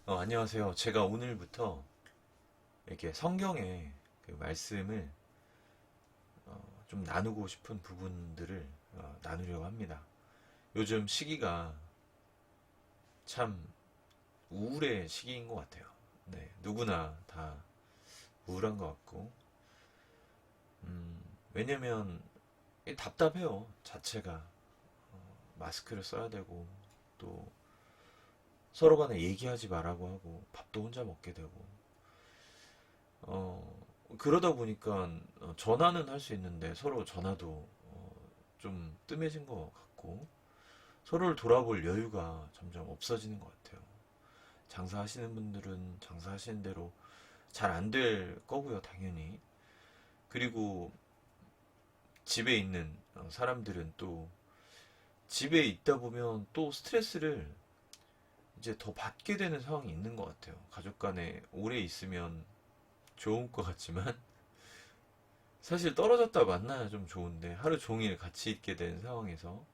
안녕하세요. 제가 오늘부터 이렇게 성경의 그 말씀을 좀 나누고 싶은 부분들을 나누려고 합니다. 요즘 시기가 참 우울의 시기인 것 같아요. 네, 누구나 다 우울한 것 같고, 왜냐면 답답해요. 자체가 마스크를 써야 되고, 또 서로 간에 얘기하지 말라고 하고, 밥도 혼자 먹게 되고, 그러다 보니까 전화는 할 수 있는데 서로 전화도 좀 뜸해진 것 같고 서로를 돌아볼 여유가 점점 없어지는 것 같아요. 장사하시는 분들은 장사하시는 대로 잘 안 될 거고요, 당연히. 그리고 집에 있는 사람들은 또 집에 있다 보면 또 스트레스를 이제 더 받게 되는 상황이 있는 것 같아요. 가족 간에 오래 있으면 좋은 것 같지만 사실 떨어졌다 만나야 좀 좋은데 하루 종일 같이 있게 된 상황에서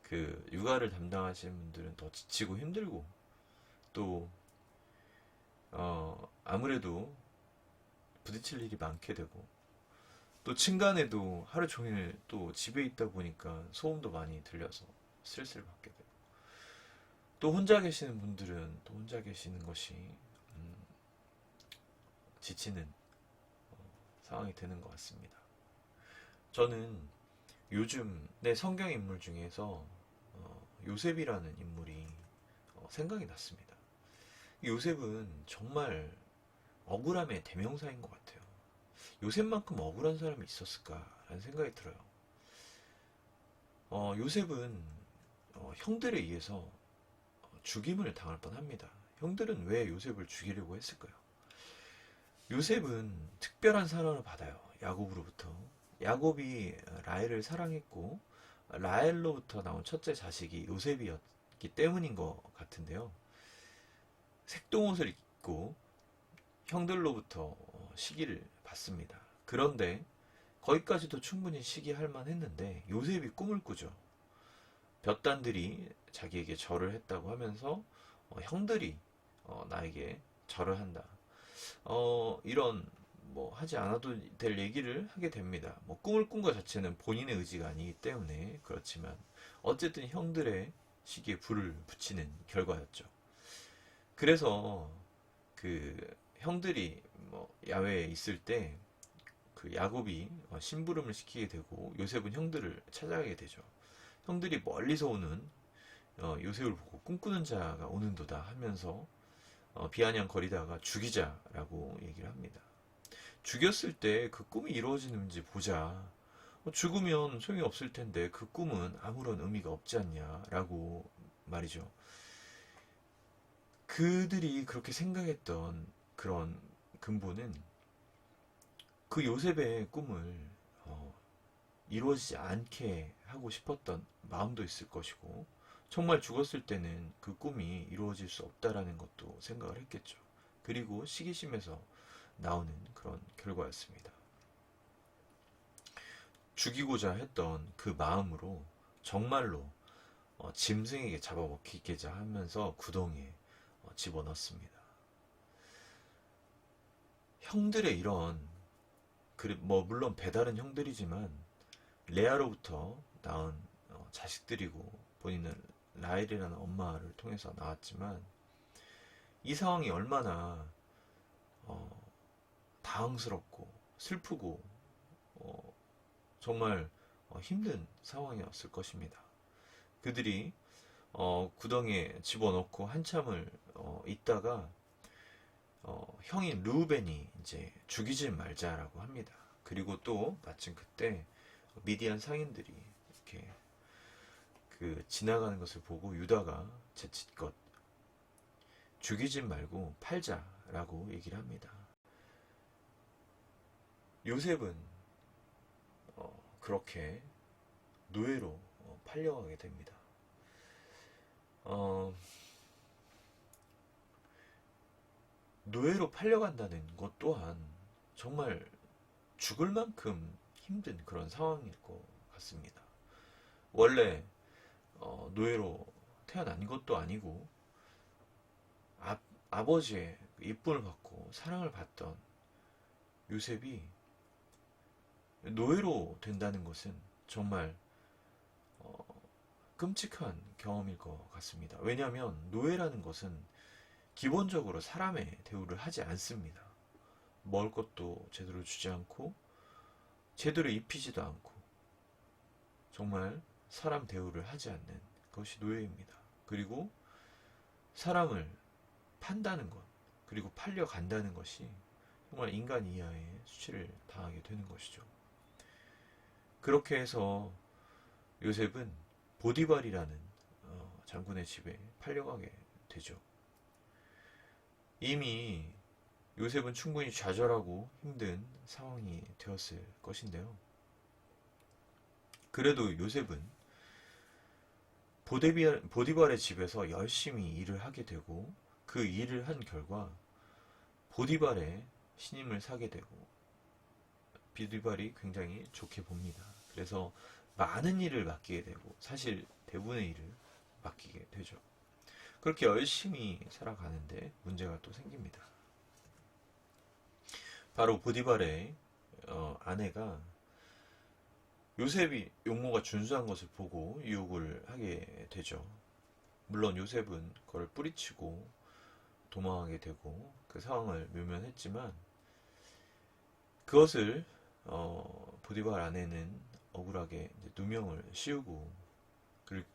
그 육아를 담당하시는 분들은 더 지치고 힘들고 또 아무래도 부딪힐 일이 많게 되고 또 친간에도 하루 종일 또 집에 있다 보니까 소음도 많이 들려서 스트레스를 받게 되고 또 혼자 계시는 분들은 또 혼자 계시는 것이 음, 지치는 상황이 되는 것 같습니다. 저는 요즘 내 성경 인물 중에서 요셉이라는 인물이 생각이 났습니다. 요셉은 정말 억울함의 대명사인 것 같아요. 요셉만큼 억울한 사람이 있었을까라는 생각이 들어요. 요셉은 형들에 의해서 죽임을 당할 뻔합니다. 형들은 왜 요셉을 죽이려고 했을까요? 요셉은 특별한 사랑을 받아요. 야곱으로부터. 야곱이 라헬을 사랑했고 라헬로부터 나온 첫째 자식이 요셉이었기 때문인 것 같은데요. 색동옷을 입고 형들로부터 시기를 받습니다. 그런데 거기까지도 충분히 시기할 만했는데 요셉이 꿈을 꾸죠. 볕단들이 자기에게 절을 했다고 하면서 형들이 나에게 절을 한다. 이런 뭐 하지 않아도 될 얘기를 하게 됩니다. 뭐 꿈을 꾼 것 자체는 본인의 의지가 아니기 때문에 그렇지만 어쨌든 형들의 시기에 불을 붙이는 결과였죠. 그래서 그 형들이 뭐 야외에 있을 때 그 야곱이 심부름을 시키게 되고 요셉은 형들을 찾아가게 되죠. 형들이 멀리서 오는 요셉을 보고 꿈꾸는 자가 오는도다 하면서 비아냥거리다가 죽이자라고 얘기를 합니다. 죽였을 때 그 꿈이 이루어지는지 보자. 죽으면 소용이 없을 텐데 그 꿈은 아무런 의미가 없지 않냐라고 말이죠. 그들이 그렇게 생각했던 그런 근본은 그 요셉의 꿈을 이루어지지 않게 하고 싶었던 마음도 있을 것이고 정말 죽었을 때는 그 꿈이 이루어질 수 없다라는 것도 생각을 했겠죠. 그리고 시기심에서 나오는 그런 결과였습니다. 죽이고자 했던 그 마음으로 정말로 짐승에게 잡아먹히게자 하면서 구덩이에 집어넣습니다. 형들의 이런 뭐 물론 배달은 형들이지만 레아로부터 낳은 자식들이고 본인은 라헬이라는 엄마를 통해서 나왔지만 이 상황이 얼마나 어, 당황스럽고 슬프고 어, 정말 힘든 상황이었을 것입니다. 그들이 구덩이에 집어넣고 한참을 있다가 형인 르우벤이 이제 죽이지 말자라고 합니다. 그리고 또 마침 그때 미디안 상인들이 이렇게 그 지나가는 것을 보고 유다가 재칫껏 죽이지 말고 팔자라고 얘기를 합니다. 요셉은 그렇게 노예로 팔려가게 됩니다. 어, 노예로 팔려간다는 것 또한 정말 죽을 만큼 힘든 그런 상황일 것 같습니다. 원래 노예로 태어난 것도 아니고 아버지의 이쁨을 받고 사랑을 받던 요셉이 노예로 된다는 것은 정말 끔찍한 경험일 것 같습니다. 왜냐하면 노예라는 것은 기본적으로 사람의 대우를 하지 않습니다. 먹을 것도 제대로 주지 않고 제대로 입히지도 않고 정말 사람 대우를 하지 않는 것이 노예입니다. 그리고 사람을 판다는 것, 그리고 팔려간다는 것이 정말 인간 이하의 수치를 당하게 되는 것이죠. 그렇게 해서 요셉은 보디발이라는 장군의 집에 팔려가게 되죠. 이미 요셉은 충분히 좌절하고 힘든 상황이 되었을 것인데요. 그래도 요셉은 보디발의 집에서 열심히 일을 하게 되고 그 일을 한 결과 보디발의 신임을 사게 되고 보디발이 굉장히 좋게 봅니다. 그래서 많은 일을 맡기게 되고 사실 대부분의 일을 맡기게 되죠. 그렇게 열심히 살아가는데 문제가 또 생깁니다. 바로 보디발의 아내가 요셉이 용모가 준수한 것을 보고 유혹을 하게 되죠. 물론 요셉은 그걸 뿌리치고 도망하게 되고 그 상황을 묘면했지만 그것을 보디발 아내는 억울하게 누명을 씌우고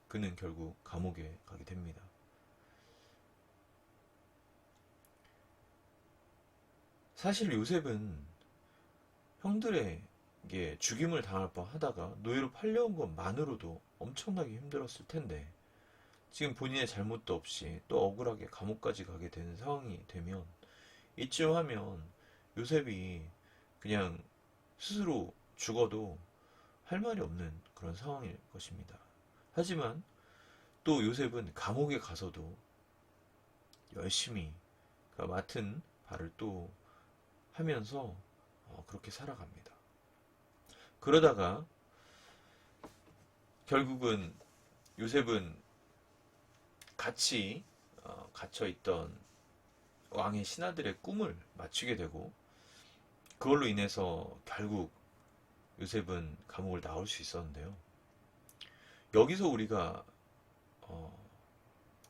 그는 결국 감옥에 가게 됩니다. 사실 요셉은 형들에게 죽임을 당할 뻔하다가 노예로 팔려온 것만으로도 엄청나게 힘들었을 텐데 지금 본인의 잘못도 없이 또 억울하게 감옥까지 가게 되는 상황이 되면 이쯤 하면 요셉이 그냥 스스로 죽어도 할 말이 없는 그런 상황일 것입니다. 하지만 또 요셉은 감옥에 가서도 열심히 맡은 바를 또 하면서 그렇게 살아갑니다. 그러다가 결국은 요셉은 같이 갇혀있던 왕의 신하들의 꿈을 맞추게 되고 그걸로 인해서 결국 요셉은 감옥을 나올 수 있었는데요. 여기서 우리가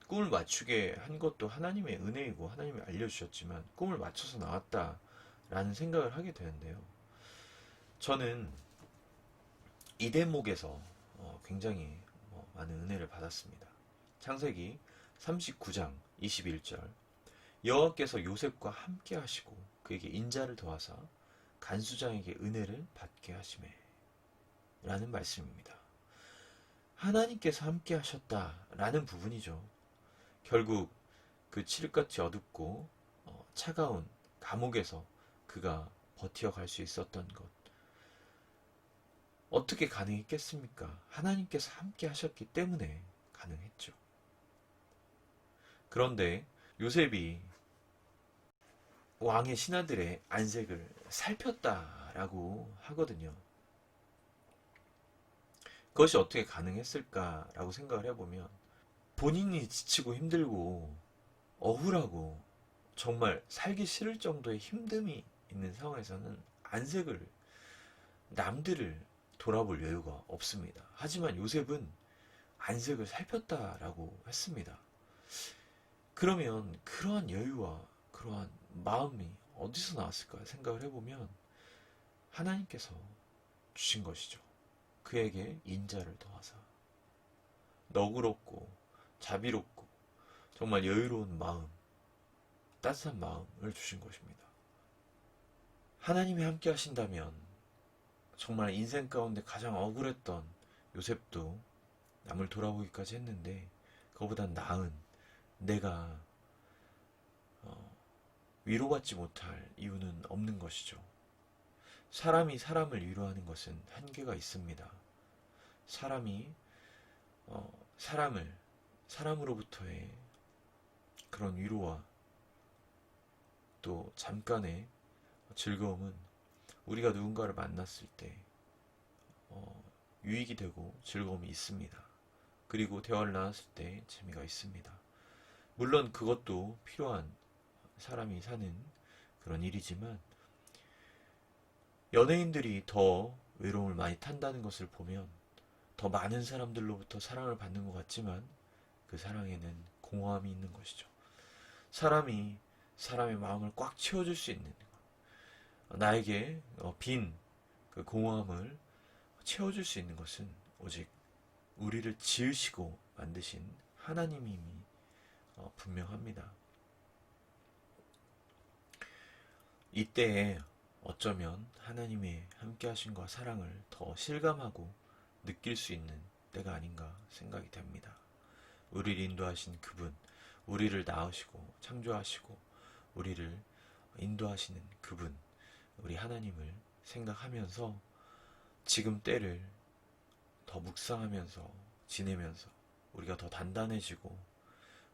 꿈을 맞추게 한 것도 하나님의 은혜이고 하나님이 알려주셨지만 꿈을 맞춰서 나왔다라는 생각을 하게 되는데요. 저는 이 대목에서 굉장히 많은 은혜를 받았습니다. 창세기 39장 21절 여호와께서 요셉과 함께 하시고 그에게 인자를 더하사 간수장에게 은혜를 받게 하시매 라는 말씀입니다. 하나님께서 함께 하셨다라는 부분이죠. 결국 그 칠흑같이 어둡고 차가운 감옥에서 그가 버티어갈 수 있었던 것 어떻게 가능했겠습니까? 하나님께서 함께 하셨기 때문에 가능했죠. 그런데 요셉이 왕의 신하들의 안색을 살폈다라고 하거든요. 그것이 어떻게 가능했을까라고 생각을 해보면 본인이 지치고 힘들고 억울하고 정말 살기 싫을 정도의 힘듦이 있는 상황에서는 안색을 남들을 돌아볼 여유가 없습니다. 하지만 요셉은 안색을 살폈다라고 했습니다. 그러면 그러한 여유와 그러한 마음이 어디서 나왔을까 생각을 해보면 하나님께서 주신 것이죠. 그에게 인자를 더하사 너그럽고 자비롭고 정말 여유로운 마음, 따뜻한 마음을 주신 것입니다. 하나님이 함께 하신다면 정말 인생 가운데 가장 억울했던 요셉도 남을 돌아보기까지 했는데 그거보단 나은 내가 위로받지 못할 이유는 없는 것이죠. 사람이 사람을 위로하는 것은 한계가 있습니다. 사람이 사람으로부터의 그런 위로와 또 잠깐의 즐거움은 우리가 누군가를 만났을 때 유익이 되고 즐거움이 있습니다. 그리고 대화를 나눴을 때 재미가 있습니다. 물론 그것도 필요한 사람이 사는 그런 일이지만, 연예인들이 더 외로움을 많이 탄다는 것을 보면 더 많은 사람들로부터 사랑을 받는 것 같지만 그 사랑에는 공허함이 있는 것이죠. 사람이 사람의 마음을 꽉 채워줄 수 있는, 나에게 빈 그 공허함을 채워줄 수 있는 것은 오직 우리를 지으시고 만드신 하나님임이 분명합니다. 이때에 어쩌면 하나님의 함께하심과 사랑을 더 실감하고 느낄 수 있는 때가 아닌가 생각이 됩니다. 우리를 인도하신 그분, 우리를 낳으시고 창조하시고 우리를 인도하시는 그분, 우리 하나님을 생각하면서 지금 때를 더 묵상하면서 지내면서 우리가 더 단단해지고,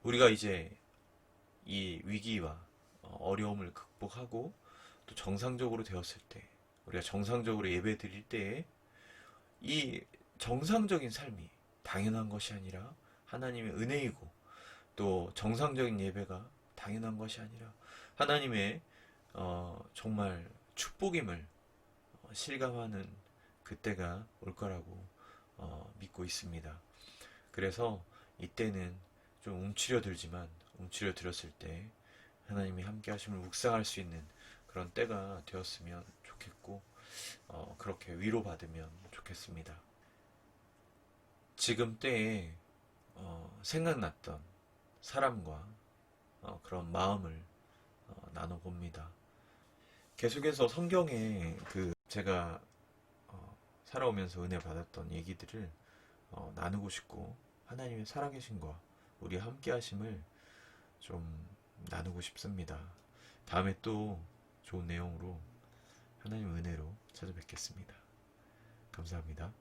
우리가 이제 이 위기와 어려움을 극복하고 또 정상적으로 되었을 때, 우리가 정상적으로 예배 드릴 때에 이 정상적인 삶이 당연한 것이 아니라 하나님의 은혜이고, 또 정상적인 예배가 당연한 것이 아니라 하나님의 정말 축복임을 실감하는 그때가 올 거라고 믿고 있습니다. 그래서 이때는 좀 움츠려들지만, 움츠려들었을 때 하나님이 함께 하심을 묵상할 수 있는 그런 때가 되었으면 좋겠고, 그렇게 위로받으면 좋겠습니다. 지금 때에 생각났던 사람과 그런 마음을 나눠봅니다. 계속해서 성경에 제가 살아오면서 은혜 받았던 얘기들을 나누고 싶고, 하나님의 살아계심과 우리 함께 하심을 좀 나누고 싶습니다. 다음에 또 좋은 내용으로 하나님 은혜로 찾아뵙겠습니다. 감사합니다.